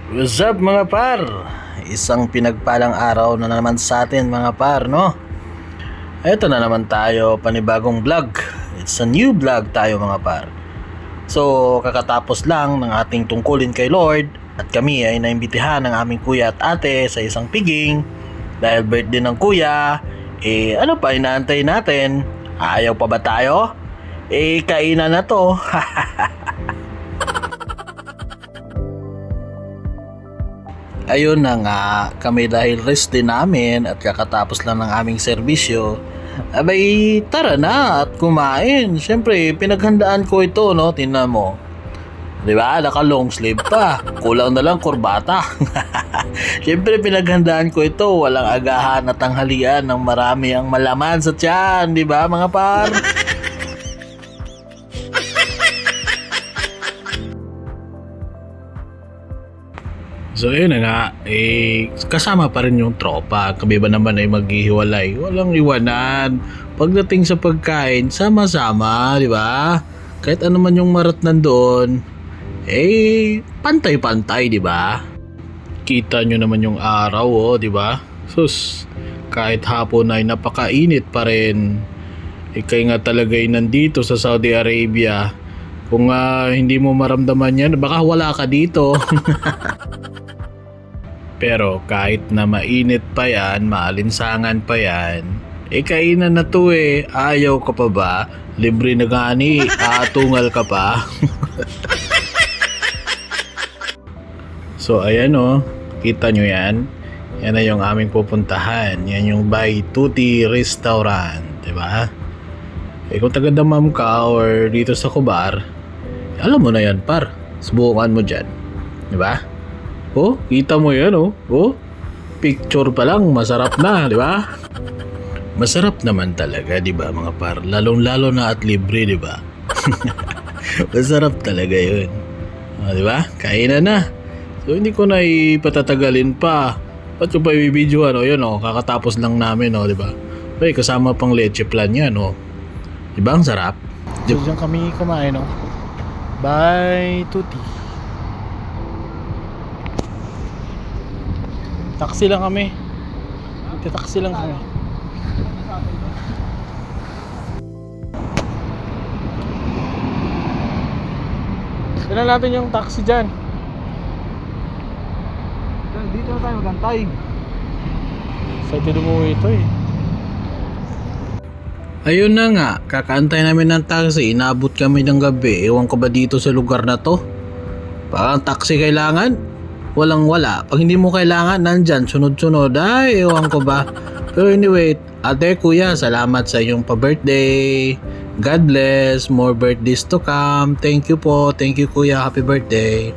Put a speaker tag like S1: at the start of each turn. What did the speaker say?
S1: What's up mga par? Isang pinagpalang araw na naman sa atin mga par, no? Ito na naman tayo, panibagong vlog. It's a new vlog tayo mga par. So, kakatapos lang ng ating tungkulin kay Lord at kami ay naimbitihan ng aming kuya at ate sa isang piging dahil birthday ng kuya. Ano pa inaantay natin? Ayaw pa ba tayo? Kainan na to. Ayun na nga, kami dahil rest din namin at kakatapos lang ng aming serbisyo, abay tara na at kumain. Siyempre, pinaghandaan ko ito, no? Tingnan mo. Diba? Naka long sleeve pa. Kulang na lang kurbata. Siyempre, pinaghandaan ko ito. Walang agahan at tanghalian ng marami ang malaman sa tiyan. Diba, mga par? So yun na nga, kasama pa rin yung tropa. Kami ba naman ay maghihiwalay? Walang iwanan. Pagdating sa pagkain, sama-sama, di ba? Kahit ano man yung marat nandoon, pantay-pantay, di ba? Kita nyo naman yung araw, oh, di ba? Sus, kahit hapon ay napakainit pa rin. Ikay nga talaga'y nandito sa Saudi Arabia. Kung hindi mo maramdaman yan, baka wala ka dito. Pero kahit na mainit pa yan, maalinsangan pa yan, kainan na to ayaw ka pa ba? Libre na gani, aatungal ka pa. So ayan kita nyo yan. Yan na yung aming pupuntahan. Yan yung Bay Tuti Restaurant, diba? Kung taga Damam ka or dito sa Kubar, alam mo na yan par, subukan mo dyan, diba? Oh, kita mo yan picture pa lang, masarap na, di ba? Masarap naman talaga, di ba mga par? Lalong-lalo na at libre, di ba? Masarap talaga yun. Di ba? Kainan na. So, hindi ko na ipatatagalin pa. Ba't ko pa i-videoan? Yun kakatapos lang namin, di ba? Kasama pang leche plan yan, Di ba? Ang sarap. So, diyan kami kumain, Bye, Tuti. Taxi lang kami. Taxi lang kami. Tignan natin yung taxi dyan.
S2: Dito na tayo magantay.
S1: Sa tinumuwi ito Ayun na nga, kakaantay namin ng taxi. Inabot kami ng gabi. Ewan ko ba dito sa lugar na to? Parang taxi kailangan? Walang wala. Pag hindi mo kailangan, nandyan, sunod-sunod. Ewan ko ba. Pero anyway, ate, kuya, salamat sa iyong pa-birthday. God bless. More birthdays to come. Thank you po. Thank you, kuya. Happy birthday.